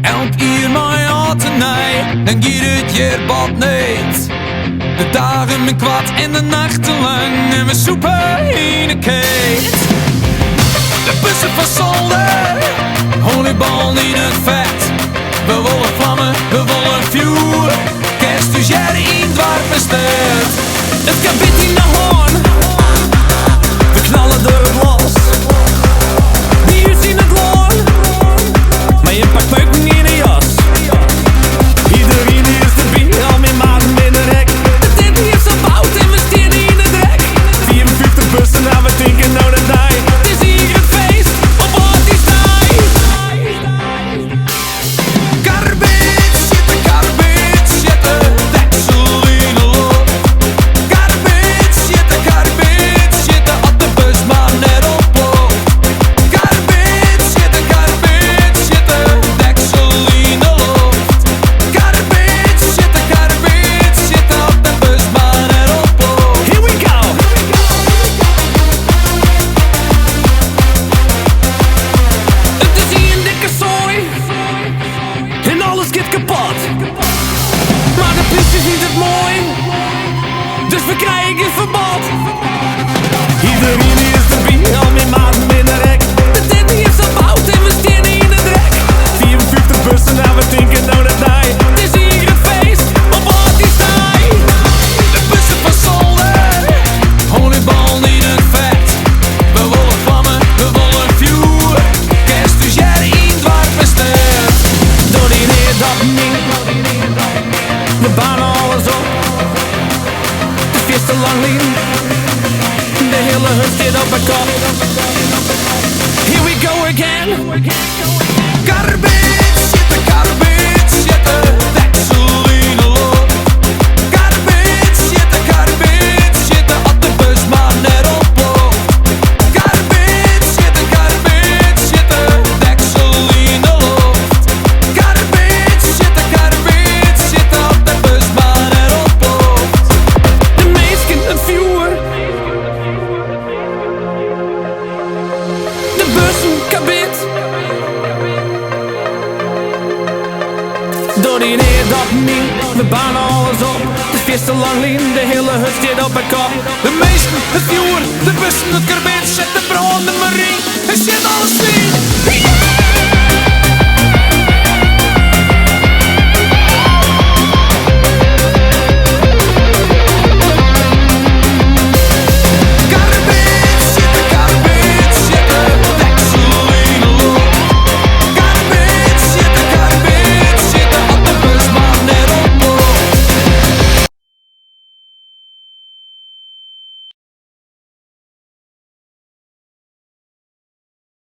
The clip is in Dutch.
Elk uur mijn auto nee, dan giet het je bad niet. De dagen mijn kwad en de nachten lang en we soepen in de keet. De bussen van zolder, oliebollen in het vet. We willen vlammen, we willen vuur. Kerst dus jij in het warme stad. Het kabit in de hoorn, we knallen door het los. Biertje in het loon, maar je pakt meuk niet in de jas. Iedereen die is de bier, al mijn maten binnen rek. De tent die is zo fout en we steden in de drek. 54 bussen, nou we denken nou dat hij. Het is hier een feest, op wat is hij? Karbit, zitten, deksel in de loop. Karbit, zitten, op de bus maar net op loop. Karbit, zitten, deksel in de loop. Karbit, zitten, op de bus maar net op loop. Here we go! Het is hier een dikke zooi en alles gaat kapot. Maar de politie vindt het mooi, dus we krijgen een verbod. Iedereen die is de bier, al mijn maten binnen rek. De tent die is zo fout en we steden in de drek. 54 bussen, nou we denken nou dat hij. Het is hier een feest, op wat is hij? De bussen van zolder, oliebollen in het vet. We willen vlammen, we willen vuur. Kerst dus jij in het warme stad. Door die neer dat niet, we banen alles op. De feest te lang niet, de hele hut zit op mijn kop. Here we go again. Karbit, zitten, deksel in de loop. Karbit, zitten, op de bus maar net op loop. Karbit, zitten, deksel in de loop. Karbit, zitten, op de bus maar net op loop. De meesten het vuur, de bussen kabit. Door die neer dat niet, we banen alles op. De feest te lang lien, de hele hut zit op mijn kop. De meesten, het vuur, de bussen, het kabit. Zet de branden maar in en zet alles in. Yeah!